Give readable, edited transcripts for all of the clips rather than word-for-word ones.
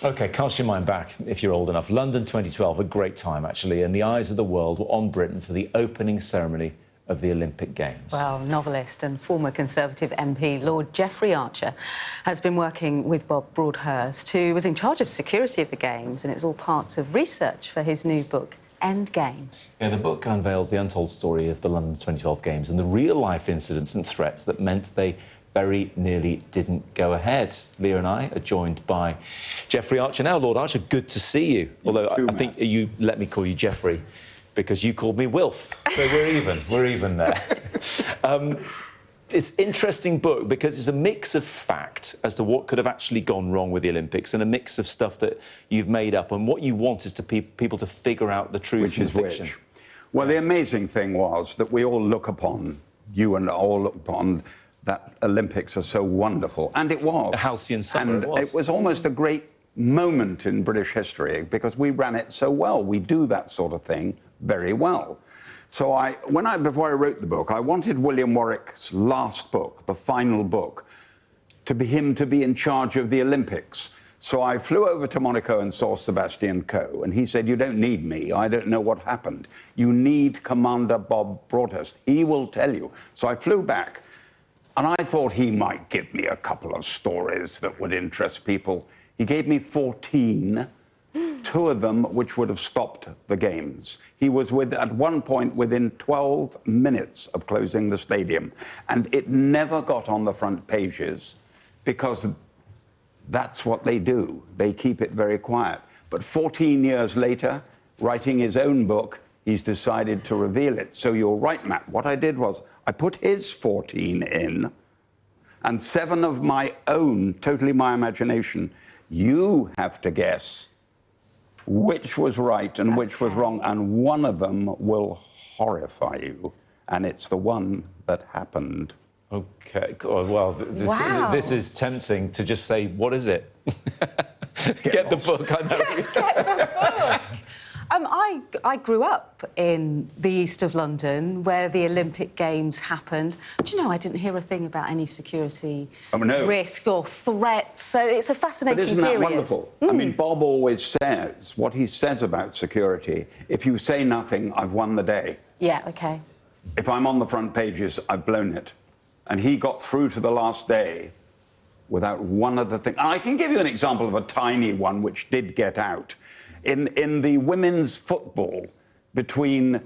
OK, cast your mind back, if you're old enough. London 2012, a great time, actually, and the eyes of the world were on Britain for the opening ceremony of the Olympic Games. Well, novelist and former Conservative MP Lord Jeffrey Archer has been working with Bob Broadhurst, who was in charge of security of the Games, and it was all part of research for his new book, Endgame. Yeah, the book unveils the untold story of the London 2012 Games and the real-life incidents and threats that meant they very nearly didn't go ahead. Leah and I are joined by Jeffrey Archer now. Lord Archer, good to see you. Although I think you let me call you Jeffrey because you called me Wilf. So we're even there. It's an interesting book because it's a mix of fact as to what could have actually gone wrong with the Olympics and a mix of stuff that you've made up, and what you want is to people to figure out the truth from fiction. Well, the amazing thing was that we all look upon, you and all look upon, that Olympics are so wonderful. And it was. A halcyon summer, and it was almost a great moment in British history because we ran it so well. We do that sort of thing very well. So before I wrote the book, I wanted William Warwick's last book, the final book, to be him to be in charge of the Olympics. So I flew over to Monaco and saw Sebastian Coe, and he said, "You don't need me. I don't know what happened. You need Commander Bob Broadhurst. He will tell you." So I flew back, and I thought he might give me a couple of stories that would interest people. He gave me 14. 2 of them which would have stopped the Games. He was at one point within 12 minutes of closing the stadium, and it never got on the front pages because that's what they do. They keep it very quiet. But 14 years later, writing his own book, he's decided to reveal it. So you're right, Matt. What I did was I put his 14 in and 7 of my own, totally my imagination. You have to guess which was right and which was wrong, and one of them will horrify you, and it's the one that happened. OK, well, this is tempting to just say, what is it? Get the book, I know. Get the book! I grew up in the east of London, where the Olympic Games happened. Do you know, I didn't hear a thing about any security risk or threats, so it's a fascinating period. But isn't that wonderful? I mean, Bob always says, what he says about security, if you say nothing, I've won the day. Yeah, OK. If I'm on the front pages, I've blown it. And he got through to the last day without one other thing. And I can give you an example of a tiny one which did get out. In the women's football between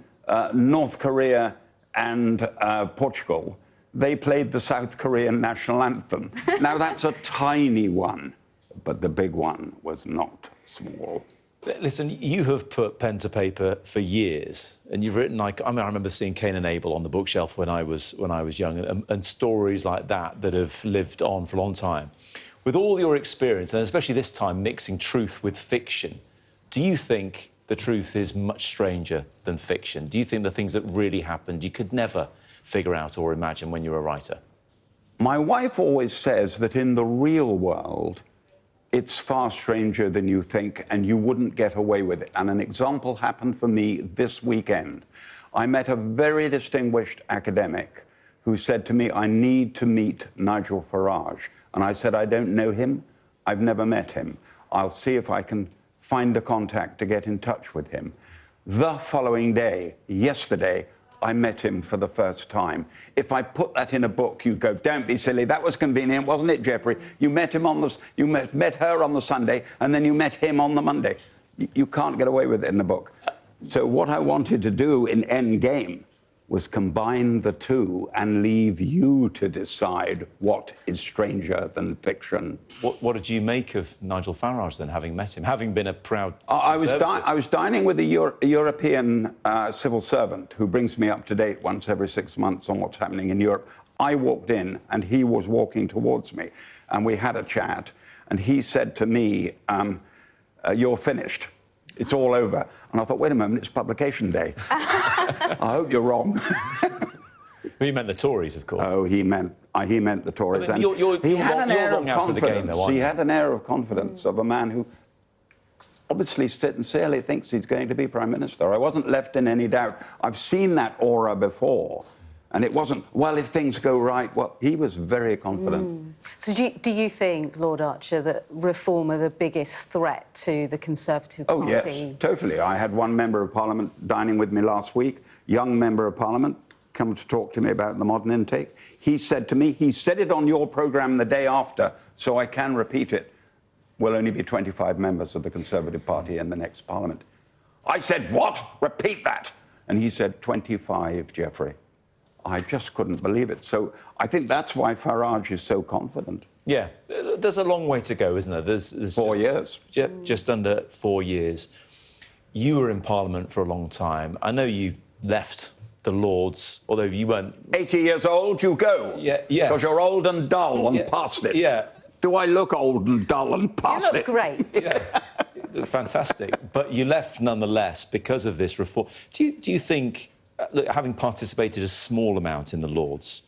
North Korea and Portugal, they played the South Korean national anthem. Now, that's a tiny one, but the big one was not small. Listen, you have put pen to paper for years, and you've written, like, I remember seeing Cain and Abel on the bookshelf when I was young, and stories like that have lived on for a long time. With all your experience, and especially this time mixing truth with fiction, do you think the truth is much stranger than fiction? Do you think the things that really happened you could never figure out or imagine when you were a writer? My wife always says that in the real world, it's far stranger than you think, and you wouldn't get away with it. And an example happened for me this weekend. I met a very distinguished academic who said to me, "I need to meet Nigel Farage." And I said, "I don't know him. I've never met him. I'll see if I can find a contact to get in touch with him." The following day, yesterday, I met him for the first time. If I put that in a book, you'd go, "Don't be silly. That was convenient, wasn't it, Jeffrey? You met him you met her on the Sunday, and then you met him on the Monday." You can't get away with it in a book. So what I wanted to do in Endgame was combine the two and leave you to decide what is stranger than fiction. What did you make of Nigel Farage, then, having met him, having been a proud I was dining with a European civil servant who brings me up to date once every 6 months on what's happening in Europe. I walked in, and he was walking towards me, and we had a chat, and he said to me, "You're finished. It's all over." And I thought, wait a moment, it's publication day. I hope you're wrong. Well, he meant the Tories, of course. Oh, he meant the Tories. I mean, he had an air of confidence. He had an air of confidence of a man who obviously sincerely thinks he's going to be Prime Minister. I wasn't left in any doubt. I've seen that aura before. And it wasn't, well, if things go right, well, he was very confident. So do you think, Lord Archer, that Reform are the biggest threat to the Conservative Party? Oh, yes, totally. I had one Member of Parliament dining with me last week, young Member of Parliament, come to talk to me about the modern intake. He said to me, he said it on your programme the day after, so I can repeat it, will only be 25 members of the Conservative Party in the next Parliament. I said, what? Repeat that. And he said, 25, Geoffrey. I just couldn't believe it. So I think that's why Farage is so confident. Yeah, there's a long way to go, isn't there? There's 4 years. Just under 4 years. You were in Parliament for a long time. I know you left the Lords, although you weren't... 80 years old, you go. Yeah, yes. Because you're old and dull and past it. Yeah. Do I look old and dull and past it? You look great. Yeah. Fantastic. But you left nonetheless because of this reform. Do you think... Look, having participated a small amount in the Lords,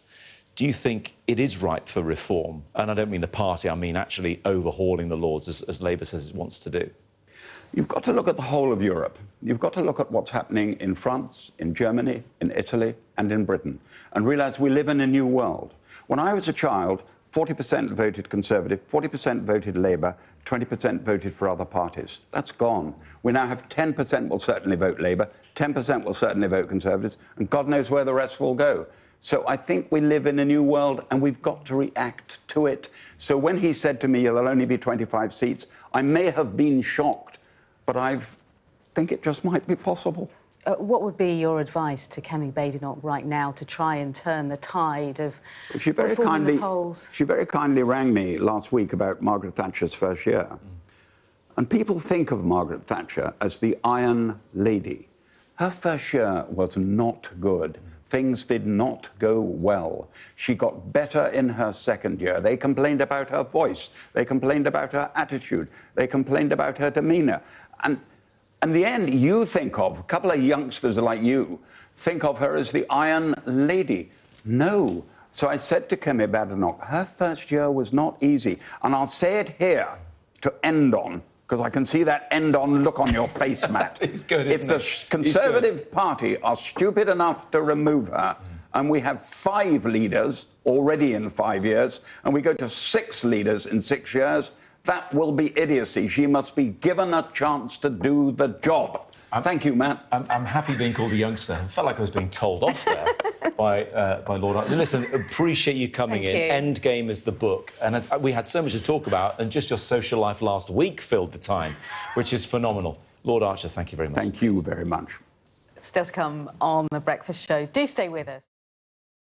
do you think it is ripe for reform? And I don't mean the party, I mean actually overhauling the Lords, as Labour says it wants to do. You've got to look at the whole of Europe. You've got to look at what's happening in France, in Germany, in Italy, and in Britain, and realise we live in a new world. When I was a child, 40% voted Conservative, 40% voted Labour, 20% voted for other parties. That's gone. We now have 10% will certainly vote Labour, 10% will certainly vote Conservatives, and God knows where the rest will go. So I think we live in a new world, and we've got to react to it. So when he said to me, there'll only be 25 seats, I may have been shocked, but I think it just might be possible. What would be your advice to Kemi Badenoch right now to try and turn the tide of reforming the polls? She very kindly rang me last week about Margaret Thatcher's first year. And people think of Margaret Thatcher as the Iron Lady. Her first year was not good. Things did not go well. She got better in her second year. They complained about her voice. They complained about her attitude. They complained about her demeanour. And in the end, you think of, a couple of youngsters like you, think of her as the Iron Lady. No. So I said to Kemi Badenoch, her first year was not easy. And I'll say it here to end on, because I can see that end-on look on your face, Matt. It's good, if the Conservative Party are stupid enough to remove her, and we have 5 leaders already in 5 years, and we go to 6 leaders in 6 years, that will be idiocy. She must be given a chance to do the job. Thank you, Matt. I'm happy being called a youngster. I felt like I was being told off there by Lord Archer. Listen, appreciate you coming in. Endgame is the book. And we had so much to talk about, and just your social life last week filled the time, which is phenomenal. Lord Archer, thank you very much. Thank you very much. Still to come on The Breakfast Show. Do stay with us.